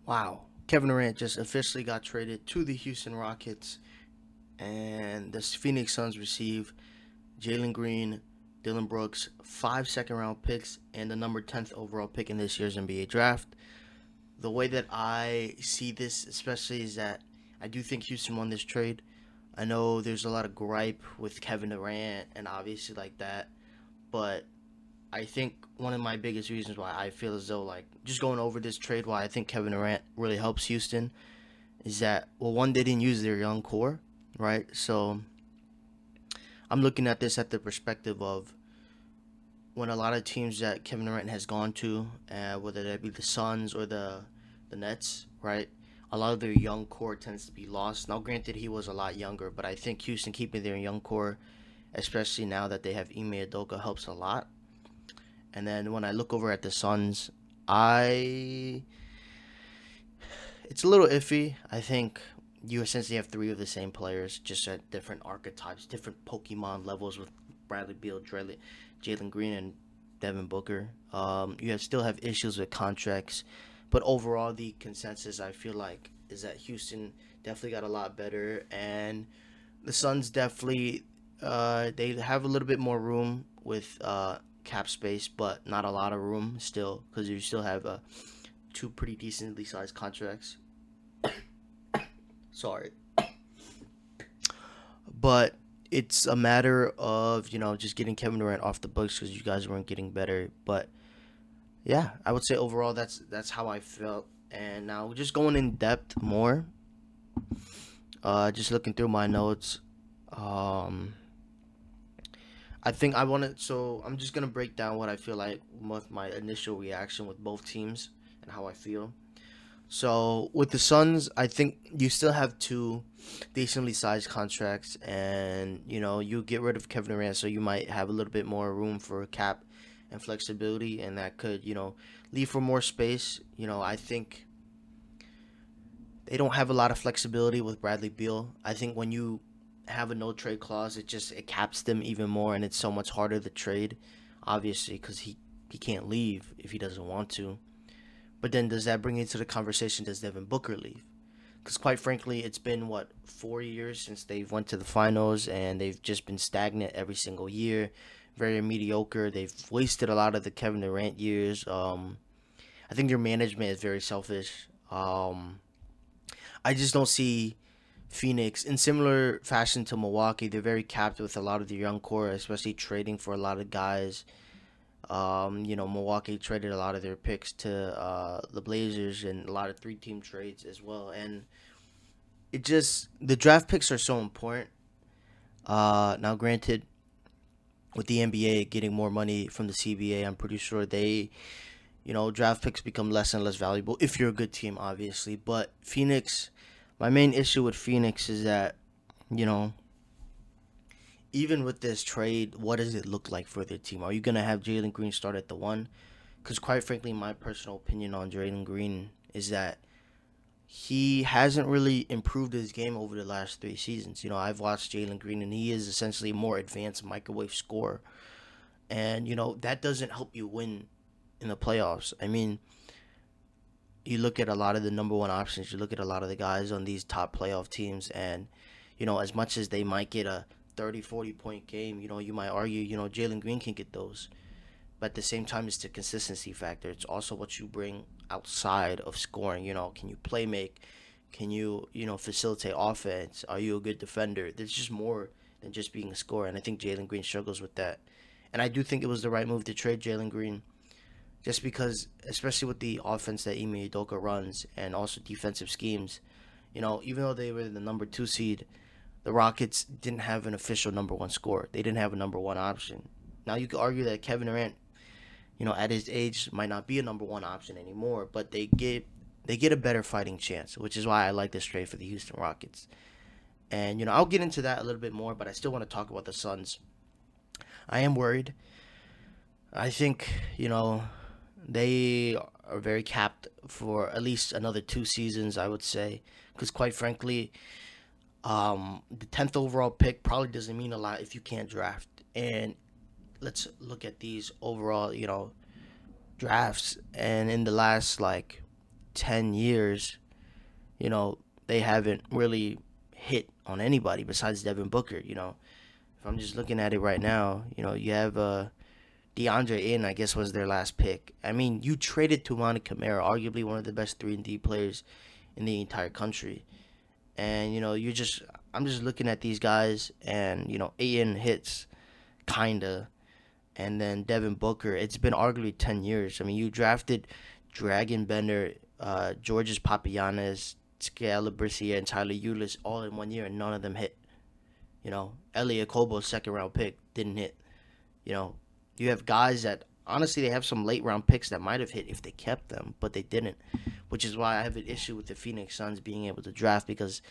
Wow. Kevin Durant just officially got traded to the Houston Rockets, and the Phoenix Suns receive Jalen Green, Dylan Brooks, 5 second-round picks, and the number 10th overall pick in this year's NBA draft. The way that I see this, especially, is that I do think Houston won this trade. I know there's a lot of gripe with Kevin Durant and obviously like that, but I think one of my biggest reasons why I feel as though, like, just going over this trade, why I think Kevin Durant really helps Houston is that, well, one, they didn't use their young core, right? So I'm looking at this at the perspective of when a lot of teams that Kevin Durant has gone to, whether that be the Suns or the Nets, right? A lot of their young core tends to be lost. Now, granted, he was a lot younger, but I think Houston keeping their young core, especially now that they have Ime Udoka, helps a lot. And then when I look over at the Suns, I it's a little iffy. I think you essentially have three of the same players, just at different archetypes, different Pokemon levels with Bradley Beal, Jalen Green, and Devin Booker. You still have issues with contracts, but overall, the consensus I feel like is that Houston definitely got a lot better, and the Suns definitely they have a little bit more room with cap space, but not a lot of room still because you still have two pretty decently sized contracts. Sorry, but it's a matter of just getting Kevin Durant off the books because you guys weren't getting better. But yeah, I would say overall that's how I felt. And now just going in depth more, just looking through my notes. Um, I think I want to. So I'm just gonna break down what I feel like with my initial reaction with both teams and how I feel. So with the Suns, I think you still have two decently sized contracts, and you get rid of Kevin Durant, so you might have a little bit more room for cap and flexibility, and that could leave for more space. I think they don't have a lot of flexibility with Bradley Beal. I think when you have a no trade clause, it caps them even more, and it's so much harder to trade, obviously, because he can't leave if he doesn't want to. But then does that bring into the conversation? Does Devin Booker leave? Because quite frankly, it's been what 4 years since they've went to the finals, and they've just been stagnant every single year, very mediocre. They've wasted a lot of the Kevin Durant years. I think their management is very selfish. I just don't see Phoenix in similar fashion to Milwaukee. They're very capped with a lot of their young core, especially trading for a lot of guys. Milwaukee traded a lot of their picks to the Blazers and a lot of three-team trades as well. And the draft picks are so important. Now, granted, with the NBA getting more money from the CBA, I'm pretty sure draft picks become less and less valuable if you're a good team, obviously. But Phoenix, my main issue with Phoenix is that, you know, even with this trade, what does it look like for their team? Are you gonna have Jalen Green start at the one? Because quite frankly, my personal opinion on Jalen Green is that he hasn't really improved his game over the last 3 seasons. I've watched Jalen Green, and he is essentially a more advanced microwave scorer, and that doesn't help you win in the playoffs. I mean, you look at a lot of the number one options, you look at a lot of the guys on these top playoff teams, and as much as they might get a 30, 40 point game, you might argue, Jalen Green can get those. But at the same time, it's the consistency factor. It's also what you bring outside of scoring. Can you play make? Can you, facilitate offense? Are you a good defender? There's just more than just being a scorer. And I think Jalen Green struggles with that. And I do think it was the right move to trade Jalen Green just because, especially with the offense that Ime Udoka runs and also defensive schemes, even though they were the number two seed, the Rockets didn't have an official number one scorer. They didn't have a number one option. Now you could argue that Kevin Durant, at his age, might not be a number one option anymore, but they get a better fighting chance, which is why I like this trade for the Houston Rockets. And I'll get into that a little bit more, but I still want to talk about the Suns. I am worried. I think they are very capped for at least another 2 seasons, I would say, because quite frankly, the 10th overall pick probably doesn't mean a lot if you can't draft. And let's look at these overall, drafts. And in the last like 10 years, you know, they haven't really hit on anybody besides Devin Booker. If I'm just looking at it right now, you have DeAndre Ayton, I guess, was their last pick. I mean, you traded Tumani Kamara, arguably one of the best 3-and-D players in the entire country. And, I'm just looking at these guys, and, Ayton hits, kinda. And then Devin Booker, it's been arguably 10 years. I mean, you drafted Dragon Bender, Georges Papagiannis, Scala Brissier, and Tyler Eulis all in 1 year, and none of them hit. Elliot Kobo's second round pick didn't hit. You know, you have guys that honestly they have some late round picks that might have hit if they kept them, but they didn't. Which is why I have an issue with the Phoenix Suns being able to draft because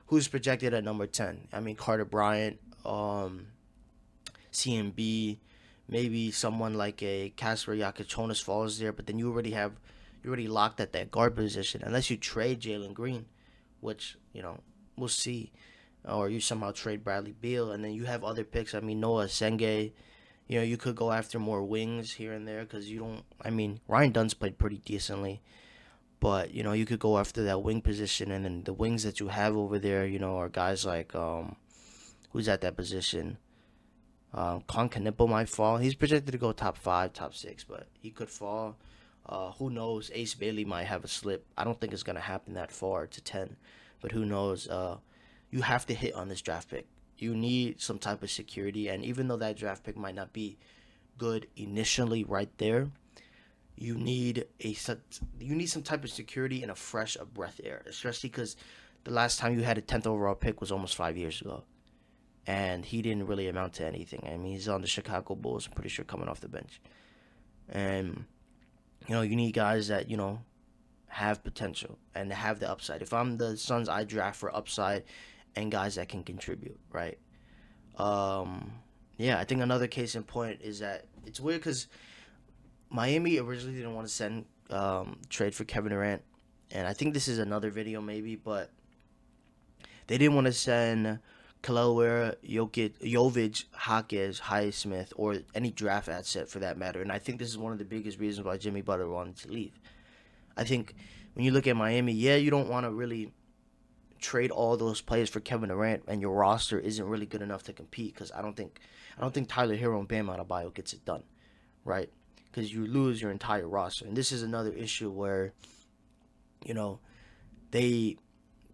who's projected at number 10? I mean, Carter Bryant, CMB, maybe someone like a Casper Yakachonis falls there, but then you already locked at that guard position unless you trade Jalen Green, which we'll see, or you somehow trade Bradley Beal, and then you have other picks. I mean Noah Senge. You could go after more wings here and there because you don't. I mean Ryan Dunn's played pretty decently, but you could go after that wing position, and then the wings that you have over there, are guys like who's at that position. Con Kanipo might fall. He's projected to go top 5, top 6, but he could fall. Who knows? Ace Bailey might have a slip. I don't think it's gonna happen that far to 10, but who knows? You have to hit on this draft pick. You need some type of security, and even though that draft pick might not be good initially, right there, you need some type of security and a fresh of breath air, especially because the last time you had a 10th overall pick was almost 5 years ago, and he didn't really amount to anything. I mean, he's on the Chicago Bulls. I'm pretty sure coming off the bench, and you need guys that have potential and have the upside. If I'm the Suns, I draft for upside and guys that can contribute, right? Um, yeah, I think another case in point is that it's weird because Miami originally didn't want to send trade for Kevin Durant, and I think this is another video maybe, but they didn't want to send Kalawera, Jovic, Hawkes, Highsmith, or any draft asset for that matter. And I think this is one of the biggest reasons why Jimmy Butler wanted to leave. I think when you look at Miami, yeah, you don't want to really trade all those players for Kevin Durant, and your roster isn't really good enough to compete. Because I don't think Tyler Hero and Bam Adebayo gets it done, right? Because you lose your entire roster, and this is another issue where, you know, they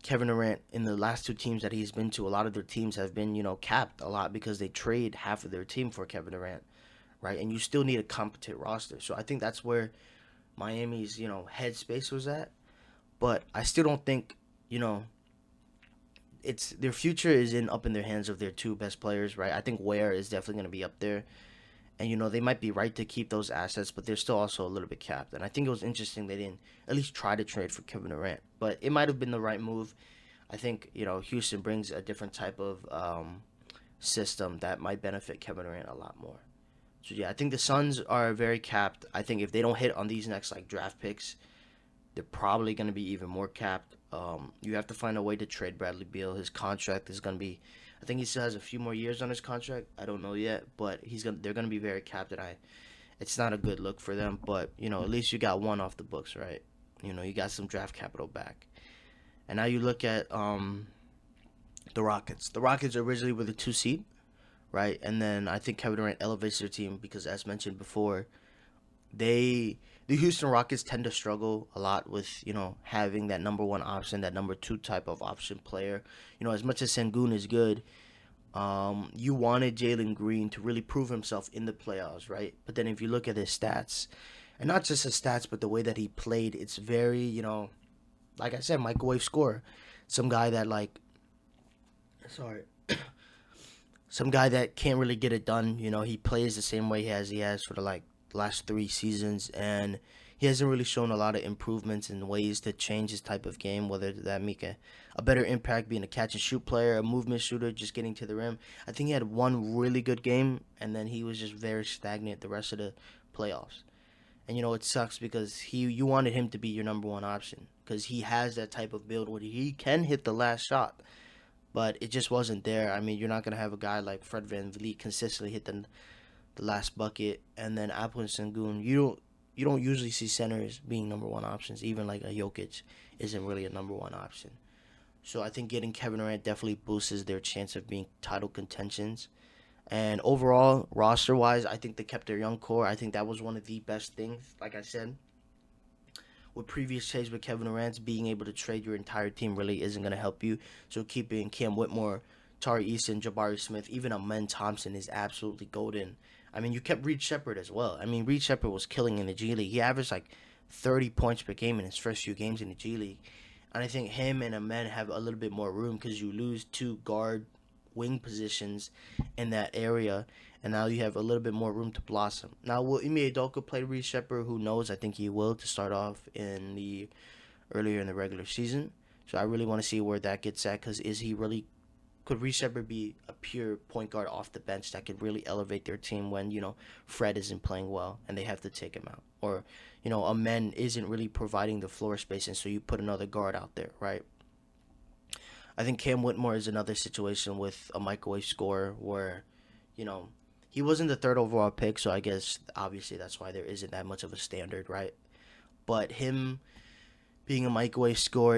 Kevin Durant in the last two teams that he's been to, a lot of their teams have been capped a lot because they trade half of their team for Kevin Durant, right? And you still need a competent roster. So I think that's where Miami's headspace was at, but I still don't think it's their future is in up in their hands of their two best players, right? I think Ware is definitely going to be up there, and they might be right to keep those assets, but they're still also a little bit capped. And I think it was interesting they didn't at least try to trade for Kevin Durant, but it might have been the right move. I think Houston brings a different type of system that might benefit Kevin Durant a lot more. So yeah, I think the Suns are very capped. I think if they don't hit on these next draft picks, they're probably going to be even more capped. You have to find a way to trade Bradley Beal. His contract is going to be, I think he still has a few more years on his contract. I don't know yet, but they're going to be very capped. And it's not a good look for them. But at least you got one off the books, right? You got some draft capital back. And now you look at the Rockets. The Rockets originally were the 2 seed, right? And then I think Kevin Durant elevates their team because, as mentioned before, the Houston Rockets tend to struggle a lot with having that number 1 option, that number 2 type of option player. As much as Sengun is good, you wanted Jalen Green to really prove himself in the playoffs, right? But then if you look at his stats, and not just his stats, but the way that he played, it's very like I said, microwave scorer. Some guy that sorry, some guy that can't really get it done. He plays the same way he has for the last 3 seasons, and he hasn't really shown a lot of improvements in ways to change his type of game, whether that make a better impact being a catch and shoot player, a movement shooter, just getting to the rim. I think he had one really good game, and then he was just very stagnant the rest of the playoffs. And it sucks because you wanted him to be your number 1 option because he has that type of build where he can hit the last shot, but it just wasn't there. I mean, you're not gonna have a guy like Fred VanVleet consistently hit the last bucket, and then Apple and Sengun. you don't usually see centers being number one options. Even like a Jokic isn't really a number one option. So I think getting Kevin Durant definitely boosts their chance of being title contentions. And overall, roster wise, I think they kept their young core. I think that was one of the best things. Like I said, with previous trades with Kevin Durant, being able to trade your entire team really isn't going to help you. So keeping Cam Whitmore, Tari Eason, Jabari Smith, even Amen Thompson is absolutely golden. I mean, you kept Reed Shepard as well. I mean, Reed Shepard was killing in the G League. He averaged like 30 points per game in his first few games in the G League. And I think him and Amen have a little bit more room because you lose two guard wing positions in that area, and now you have a little bit more room to blossom. Now, will Ime Udoka play Reed Shepard? Who knows? I think he will to start off in the earlier in the regular season. So I really want to see where that gets at because is he really could Reed Shepard be a pure point guard off the bench that could really elevate their team when Fred isn't playing well and they have to take him out, or a man isn't really providing the floor space, and so you put another guard out there, right? I think Cam Whitmore is another situation with a microwave scorer where, you know, he wasn't the third overall pick, so I guess obviously that's why there isn't that much of a standard, right? But him being a microwave scorer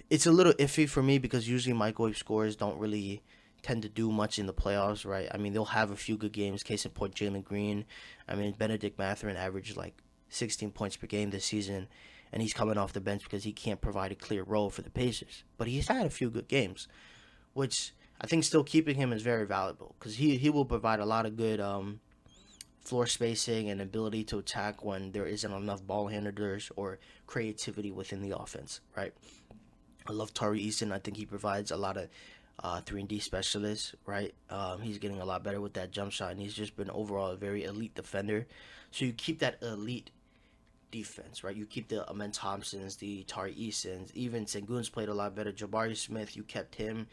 it's a little iffy for me because usually microwave scorers don't really tend to do much in the playoffs, right? I mean, they'll have a few good games. Case in point, Jalen Green. I mean, Benedict Mathurin averaged like 16 points per game this season, and he's coming off the bench because he can't provide a clear role for the Pacers. But he's had a few good games, which I think still keeping him is very valuable because he will provide a lot of good floor spacing and ability to attack when there isn't enough ball handlers or creativity within the offense, right? I love Tari Eason. I think he provides a lot of 3 and D specialists, right? He's getting a lot better with that jump shot, and he's just been overall a very elite defender. So you keep that elite defense, right? You keep the Amen Thompsons, the Tari Easons, even Sengun's played a lot better. Jabari Smith, you kept him.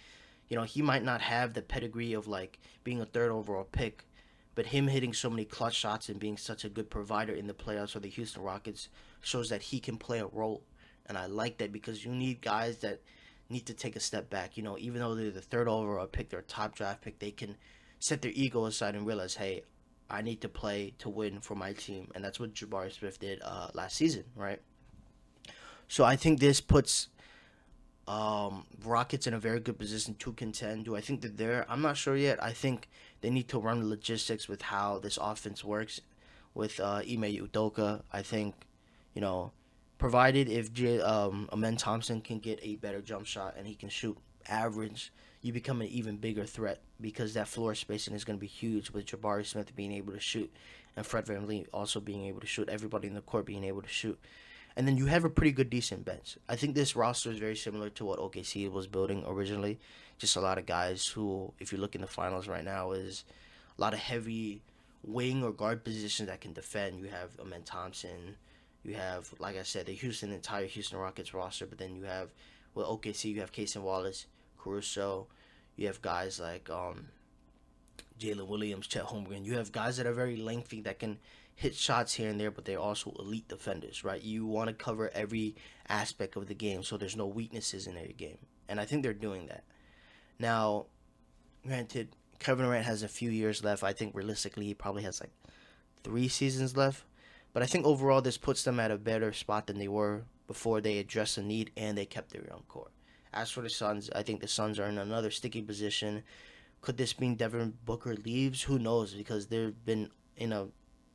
He might not have the pedigree of like being a third overall pick, but him hitting so many clutch shots and being such a good provider in the playoffs for the Houston Rockets shows that he can play a role. And I like that because you need guys that need to take a step back. Even though they're the third overall pick, they're a top draft pick, they can set their ego aside and realize, hey, I need to play to win for my team. And that's what Jabari Smith did last season, right? So I think this puts Rockets in a very good position to contend. Do I think that they're? I'm not sure yet. I think they need to run the logistics with how this offense works with Ime Udoka. I think, you know, provided if Amen Thompson can get a better jump shot and he can shoot average, you become an even bigger threat because that floor spacing is going to be huge with Jabari Smith being able to shoot and Fred VanVleet also being able to shoot, everybody in the court being able to shoot. And then you have a pretty good, decent bench. I think this roster is very similar to what OKC was building originally. Just a lot of guys who, if you look in the finals right now, is a lot of heavy wing or guard positions that can defend. You have Amen Thompson. You have, like I said, the entire Houston Rockets roster. But then you have, with OKC, you have Casey Wallace, Caruso. You have guys like Jalen Williams, Chet Holmgren. You have guys that are very lengthy that can hit shots here and there, but they're also elite defenders, right? You want to cover every aspect of the game so there's no weaknesses in their game. And I think they're doing that. Now, granted, Kevin Durant has a few years left. I think realistically he probably has like 3 seasons left. But I think overall this puts them at a better spot than they were before they addressed the need and they kept their young core. As for the Suns, I think the Suns are in another sticky position. Could this mean Devin Booker leaves? Who knows? Because they've been in a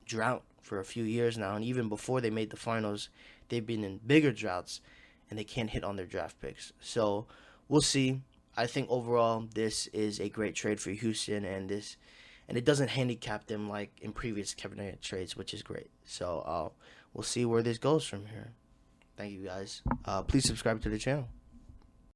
drought for a few years now, and even before they made the finals, they've been in bigger droughts, and they can't hit on their draft picks. So we'll see. I think overall this is a great trade for Houston, and it doesn't handicap them like in previous Kevin Durant trades, which is great. So we'll see where this goes from here. Thank you guys. Please subscribe to the channel.